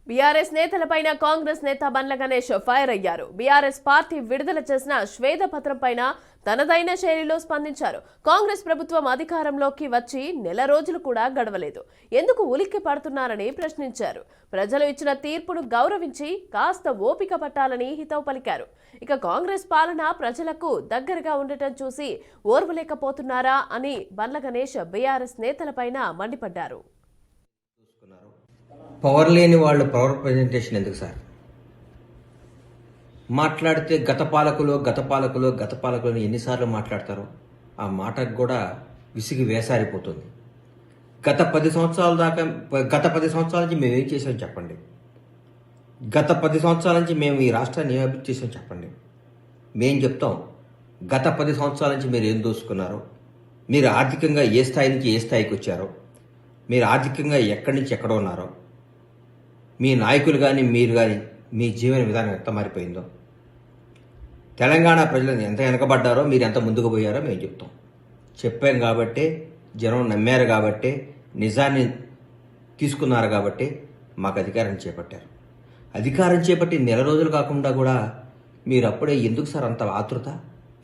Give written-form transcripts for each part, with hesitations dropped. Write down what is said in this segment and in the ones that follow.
BRS నేతలపైన Congress నేత Bandla Ganesh fire అయ్యారు. BRS party విడుదల చేసిన శ్వేతపత్రం పైన తనదైన శైలిలో స్పందించారు. కాంగ్రెస్ ప్రభుత్వం అధికారంలోకి వచ్చి నెల రోజులు కూడా గడవలేదు, ఎందుకు ఉలిక్కి పడుతున్నారని ప్రశ్నించారు. ప్రజలు ఇచ్చిన తీర్పును గౌరవించి కాస్త ఓపిక పట్టాలని హితవు పలికారు. ఇక కాంగ్రెస్ పాలన ప్రజలకు దగ్గరగా ఉండటం చూసి ఓర్వలేకపోతున్నారా అని బండ్ల గణేష్ బీఆర్ఎస్ నేతలపైన మండిపడ్డారు. పవర్ లేని వాళ్ళు పవర్ ప్రజెంటేషన్ ఎందుకు సార్? మాట్లాడితే గత పాలకులు ఎన్నిసార్లు మాట్లాడతారో ఆ మాటకు కూడా విసిగి వేసారిపోతుంది. గత 10 సంవత్సరాల నుంచి మేము ఏం చేసాం చెప్పండి. గత 10 సంవత్సరాల నుంచి మేము ఈ రాష్ట్రాన్ని ఏం అభివృద్ధి చేసాం చెప్పండి. మేం చెప్తాం, గత 10 సంవత్సరాల నుంచి మీరు ఏం దోసుకున్నారో, మీరు ఆర్థికంగా ఏ స్థాయి నుంచి ఏ స్థాయికి వచ్చారో, మీరు ఆర్థికంగా ఎక్కడి నుంచి ఎక్కడ ఉన్నారో, మీ నాయకులు కానీ మీరు కానీ మీ జీవన విధానం ఎంత మారిపోయిందో, తెలంగాణ ప్రజలను ఎంత వెనకబడ్డారో, మీరు ఎంత ముందుకు పోయారో మేము చెప్తాం. చెప్పాం కాబట్టే జనం నమ్మారు, కాబట్టే నిజాన్ని తీసుకున్నారు, కాబట్టి మాకు అధికారం చేపట్టారు. అధికారం చేపట్టి నెల రోజులు కాకుండా కూడా మీరు అప్పుడే ఎందుకు సార్ అంత ఆతృత,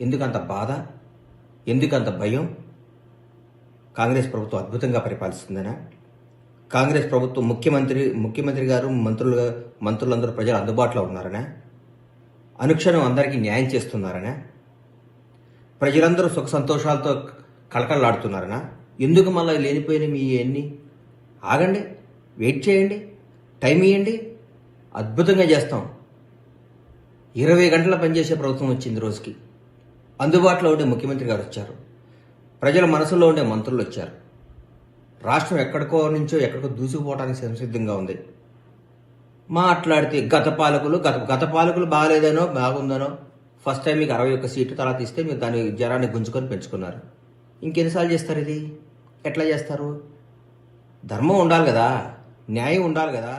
ఎందుకు అంత బాధ, ఎందుకు అంత భయం? కాంగ్రెస్ ప్రభుత్వం అద్భుతంగా పరిపాలిస్తుందనా? కాంగ్రెస్ ప్రభుత్వం ముఖ్యమంత్రి గారు మంత్రులందరూ ప్రజలు అందుబాటులో ఉన్నారనే? అనుక్షణం అందరికీ న్యాయం చేస్తున్నారనే? ప్రజలందరూ సుఖ సంతోషాలతో కళకళలాడుతున్నారనా? ఎందుకు మళ్ళీ లేనిపోయిన మీ ఎన్ని? ఆగండి, వెయిట్ చేయండి, టైం ఇవ్వండి, అద్భుతంగా చేస్తాం. 20 గంటల పనిచేసే ప్రభుత్వం వచ్చింది రోజుకి. అందుబాటులో ఉండే ముఖ్యమంత్రి గారు వచ్చారు, ప్రజల మనసులో ఉండే మంత్రులు వచ్చారు. రాష్ట్రం ఎక్కడికో నుంచో ఎక్కడికో దూసుకుపోవడానికి సంసిద్ధంగా ఉంది. మాట్లాడితే గత పాలకులు బాగాలేదనో బాగుందనో, ఫస్ట్ టైం మీకు 61 సీట్లు తర్వాత ఇస్తే మీరు దాని జనాన్ని గుంజుకొని పెంచుకున్నారు. ఇంకెన్నిసార్లు చేస్తారు? ఇది ఎట్లా చేస్తారు? ధర్మం ఉండాలి కదా, న్యాయం ఉండాలి కదా.